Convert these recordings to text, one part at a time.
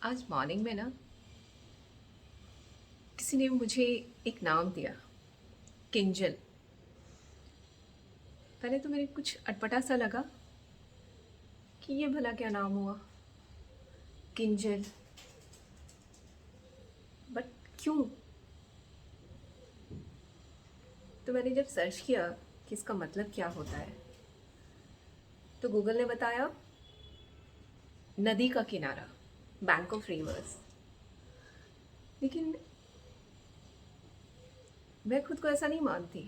आज मॉर्निंग में ना किसी ने मुझे एक नाम दिया, किंजल। पहले तो मेरे कुछ अटपटा सा लगा कि ये भला क्या नाम हुआ, किंजल। बट क्यों? तो मैंने जब सर्च किया कि इसका मतलब क्या होता है, तो गूगल ने बताया नदी का किनारा, बैंक ऑफ रिवर्स। लेकिन मैं खुद को ऐसा नहीं मानती।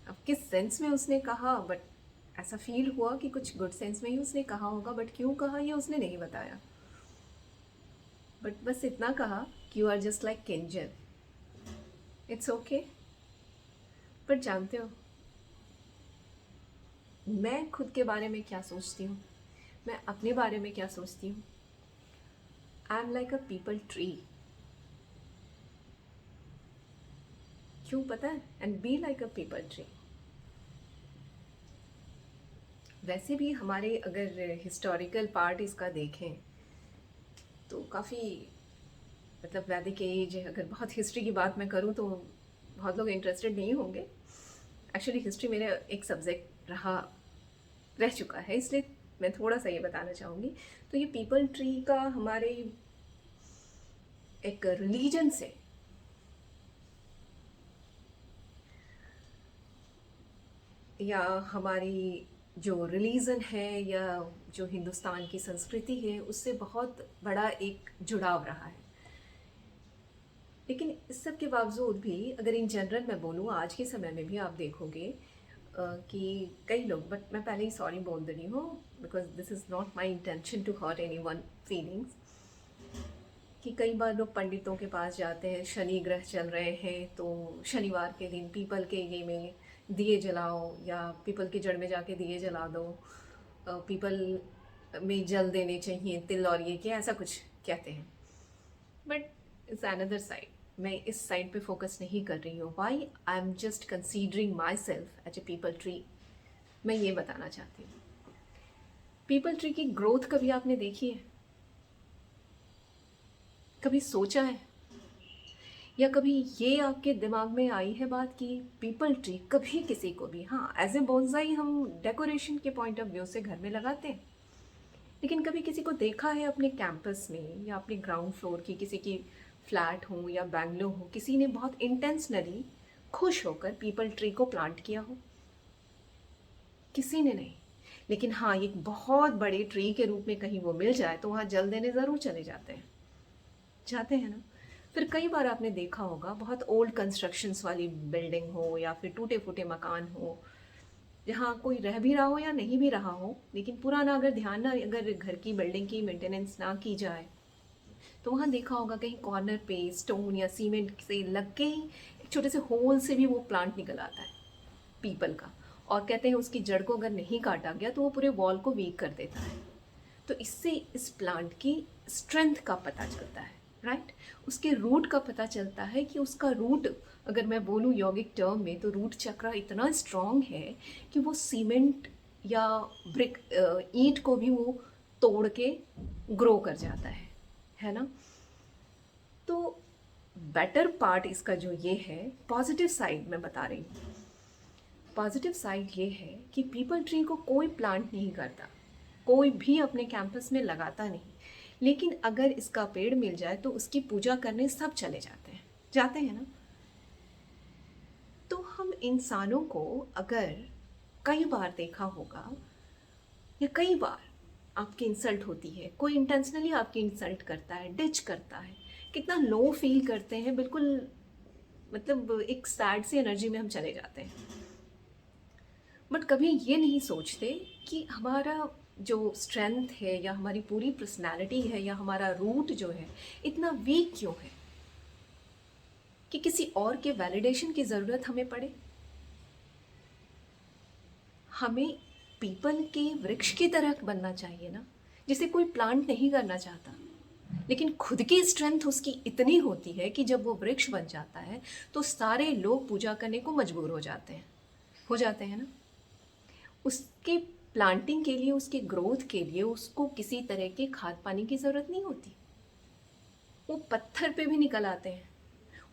अब किस सेंस में उसने कहा, बट ऐसा फील हुआ कि कुछ गुड सेंस में ही उसने कहा होगा, बट क्यों कहा ये उसने नहीं बताया। बट बस इतना कहा कि you are just like Kinjal, it's okay. पर जानते हो मैं खुद के बारे में क्या सोचती हूँ, मैं अपने बारे में क्या सोचती हूँ? I am like a peepal tree. क्यों पता है? And B like a peepal tree. वैसे भी हमारे अगर हिस्टोरिकल पार्ट इसका देखें तो काफ़ी, मतलब वैदिक एज, अगर बहुत हिस्ट्री की बात मैं करूँ तो बहुत लोग इंटरेस्टेड नहीं होंगे। एक्चुअली हिस्ट्री मेरा एक सब्जेक्ट रह चुका है, इसलिए मैं थोड़ा सा ये बताना चाहूँगी। तो ये पीपल ट्री का हमारे एक रिलीजन से, या हमारी जो रिलीजन है, या जो हिंदुस्तान की संस्कृति है, उससे बहुत बड़ा एक जुड़ाव रहा है। लेकिन इस सब के बावजूद भी अगर इन जनरल मैं बोलूँ, आज के समय में भी आप देखोगे कि कई लोग, बट मैं पहले ही सॉरी बोल दे रही हूँ because this is not my intention to hurt anyone feelings, कि कई बार लोग पंडितों के पास जाते हैं, शनि ग्रह चल रहे हैं तो शनिवार के दिन पीपल के ये में दिए जलाओ, या पीपल की जड़ में जाके दिए जला दो, पीपल में जल देने चाहिए तिल और ये क्या, ऐसा कुछ कहते हैं। बट इट्स अनदर साइड, मैं इस साइड पे फोकस नहीं कर रही हूँ। Why I am just considering myself as a people tree. मैं ये बताना चाहती हूँ, पीपल ट्री की ग्रोथ कभी आपने देखी है? कभी सोचा है? या कभी ये आपके दिमाग में आई है बात कि पीपल ट्री कभी किसी को भी, हाँ एज ए बोनसाई हम डेकोरेशन के पॉइंट ऑफ व्यू से घर में लगाते हैं, लेकिन कभी किसी को देखा है अपने कैंपस में, या अपने ग्राउंड फ्लोर की किसी की फ्लैट हो या बैंगलो हो, किसी ने बहुत इंटेंशनली खुश होकर पीपल ट्री को प्लांट किया हो? किसी ने नहीं। लेकिन हाँ, एक बहुत बड़े ट्री के रूप में कहीं वो मिल जाए तो वहाँ जल देने ज़रूर चले जाते हैं ना। फिर कई बार आपने देखा होगा, बहुत ओल्ड कंस्ट्रक्शंस वाली बिल्डिंग हो या फिर टूटे फूटे मकान हो, जहाँ कोई रह भी रहा हो या नहीं भी रहा हो, लेकिन पुराना अगर ध्यान ना, अगर घर की बिल्डिंग की मेंटेनेंस ना की जाए, तो वहाँ देखा होगा कहीं कॉर्नर पे स्टोन या सीमेंट से लग के ही एक छोटे से होल से भी वो प्लांट निकल आता है पीपल का। और कहते हैं उसकी जड़ को अगर नहीं काटा गया तो वो पूरे वॉल को वीक कर देता है। तो इससे इस प्लांट की स्ट्रेंथ का पता चलता है, राइट। उसके रूट का पता चलता है कि उसका रूट, अगर मैं बोलूँ यौगिक टर्म में, तो रूट चक्र इतना स्ट्रांग है कि वो सीमेंट या ब्रिक, ईंट को भी वो तोड़ के ग्रो कर जाता है ना। तो बेटर पार्ट इसका जो ये है, पॉजिटिव साइड मैं बता रही हूँ, पॉजिटिव साइड ये है कि पीपल ट्री को कोई प्लांट नहीं करता, कोई भी अपने कैंपस में लगाता नहीं, लेकिन अगर इसका पेड़ मिल जाए तो उसकी पूजा करने सब चले जाते हैं ना। तो हम इंसानों को अगर कई बार देखा होगा, या कई बार आपकी इंसल्ट होती है, कोई इंटेंशनली आपकी इंसल्ट करता है, डिच करता है, कितना लो फील करते हैं, बिल्कुल मतलब एक सैड सी एनर्जी में हम चले जाते हैं। बट कभी ये नहीं सोचते कि हमारा जो स्ट्रेंथ है, या हमारी पूरी पर्सनैलिटी है, या हमारा रूट जो है इतना वीक क्यों है कि किसी और के वैलिडेशन की ज़रूरत हमें पड़े। हमें पीपल के वृक्ष की तरह बनना चाहिए ना, जिसे कोई प्लांट नहीं करना चाहता, लेकिन खुद की स्ट्रेंथ उसकी इतनी होती है कि जब वो वृक्ष बन जाता है तो सारे लोग पूजा करने को मजबूर हो जाते हैं ना। उसके प्लांटिंग के लिए, उसके ग्रोथ के लिए उसको किसी तरह के खाद पानी की ज़रूरत नहीं होती। वो पत्थर पे भी निकल आते हैं।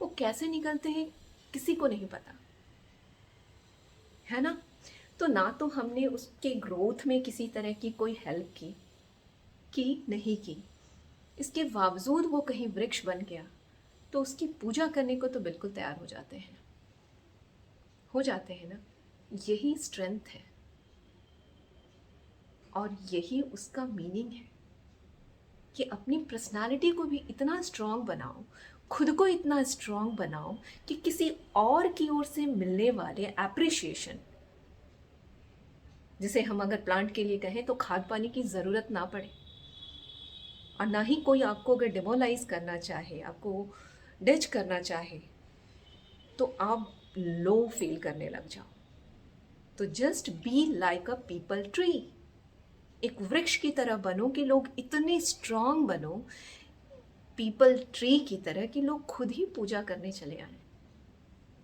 वो कैसे निकलते हैं किसी को नहीं पता, है ना। तो ना तो हमने उसके ग्रोथ में किसी तरह की कोई हेल्प की नहीं की, इसके बावजूद वो कहीं वृक्ष बन गया तो उसकी पूजा करने को तो बिल्कुल तैयार हो जाते हैं ना। यही स्ट्रेंथ है और यही उसका मीनिंग है कि अपनी पर्सनालिटी को भी इतना स्ट्रांग बनाओ, खुद को इतना स्ट्रांग बनाओ कि किसी और की ओर से मिलने वाले एप्रिशिएशन, जिसे हम अगर प्लांट के लिए कहें तो खाद पानी की ज़रूरत ना पड़े, और ना ही कोई आपको अगर डिमोलाइज करना चाहे, आपको डिच करना चाहे, तो आप लो फील करने लग जाओ। तो just be like a peepal tree, एक वृक्ष की तरह बनो कि लोग इतने स्ट्रांग बनो, पीपल ट्री की तरह कि लोग खुद ही पूजा करने चले आए।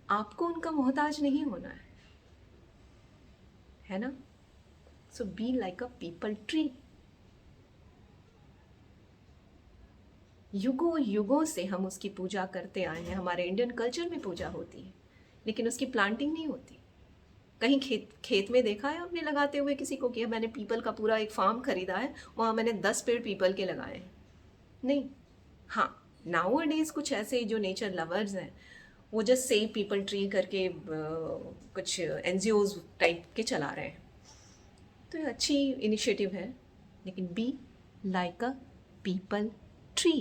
आपको उनका मोहताज नहीं होना है ना। So be like a peepal tree. युगों युगों से हम उसकी पूजा करते आए हैं, हमारे इंडियन कल्चर में पूजा होती है, लेकिन उसकी प्लांटिंग नहीं होती। कहीं खेत में देखा है आपने लगाते हुए किसी को, किया मैंने पीपल का पूरा एक फार्म खरीदा है, वहाँ मैंने 10 पेड़ पीपल के लगाए हैं? नहीं। हाँ, नाउ डेज कुछ ऐसे जो नेचर लवर्स हैं वो जस्ट सेव पीपल ट्री करके कुछ एनजीओज टाइप के चला रहे हैं, तो ये अच्छी इनिशिएटिव है, लेकिन be like a peepal tree.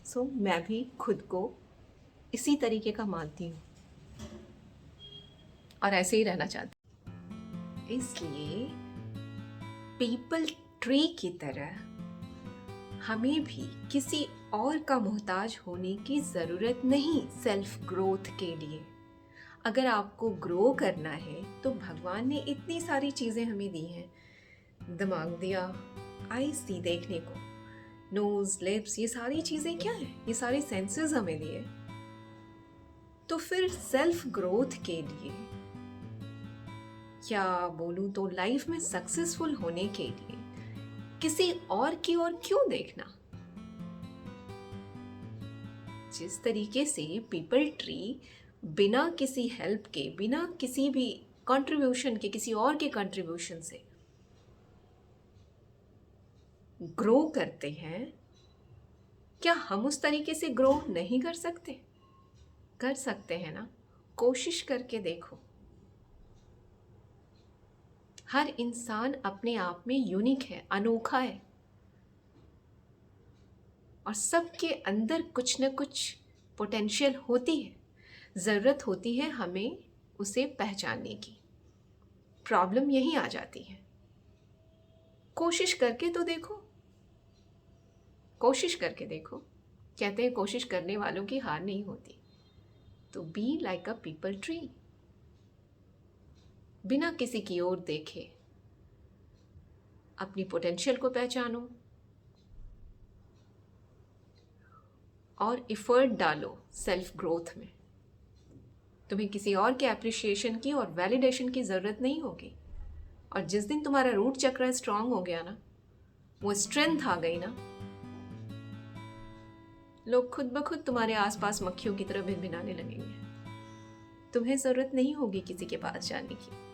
So मैं भी खुद को इसी तरीके का मानती हूँ और ऐसे ही रहना चाहती हूँ। इसलिए पीपल ट्री की तरह हमें भी किसी और का मोहताज होने की ज़रूरत नहीं सेल्फ ग्रोथ के लिए। अगर आपको ग्रो करना है तो भगवान ने इतनी सारी चीज़ें हमें दी हैं, दिमाग दिया, आईज दी देखने को, नोज, लिप्स, ये सारी चीज़ें क्या हैं? ये सारे सेंसेस हमें दिए। तो फिर सेल्फ ग्रोथ के लिए, क्या बोलूँ तो लाइफ में सक्सेसफुल होने के लिए किसी और की ओर क्यों देखना? जिस तरीके से पीपल ट्री बिना किसी हेल्प के, बिना किसी भी कंट्रीब्यूशन के, किसी और के कंट्रीब्यूशन से ग्रो करते हैं, क्या हम उस तरीके से ग्रो नहीं कर सकते? कर सकते हैं ना। कोशिश करके देखो। हर इंसान अपने आप में यूनिक है, अनोखा है, और सबके अंदर कुछ न कुछ पोटेंशियल होती है। ज़रूरत होती है हमें उसे पहचानने की। प्रॉब्लम यहीं आ जाती है। कोशिश करके तो देखो, कोशिश करके देखो। कहते हैं कोशिश करने वालों की हार नहीं होती। तो B like a peepal tree, बिना किसी की ओर देखे अपनी पोटेंशियल को पहचानो और एफर्ट डालो सेल्फ ग्रोथ में। तुम्हें किसी और के एप्रिशिएशन की और वैलिडेशन की ज़रूरत नहीं होगी। और जिस दिन तुम्हारा रूट चक्र स्ट्रांग हो गया ना, वो स्ट्रेंथ आ गई ना, लोग खुद ब खुद तुम्हारे आसपास मक्खियों की तरह भिनभिनाने लगेंगे। तुम्हें ज़रूरत नहीं होगी किसी के पास जाने की।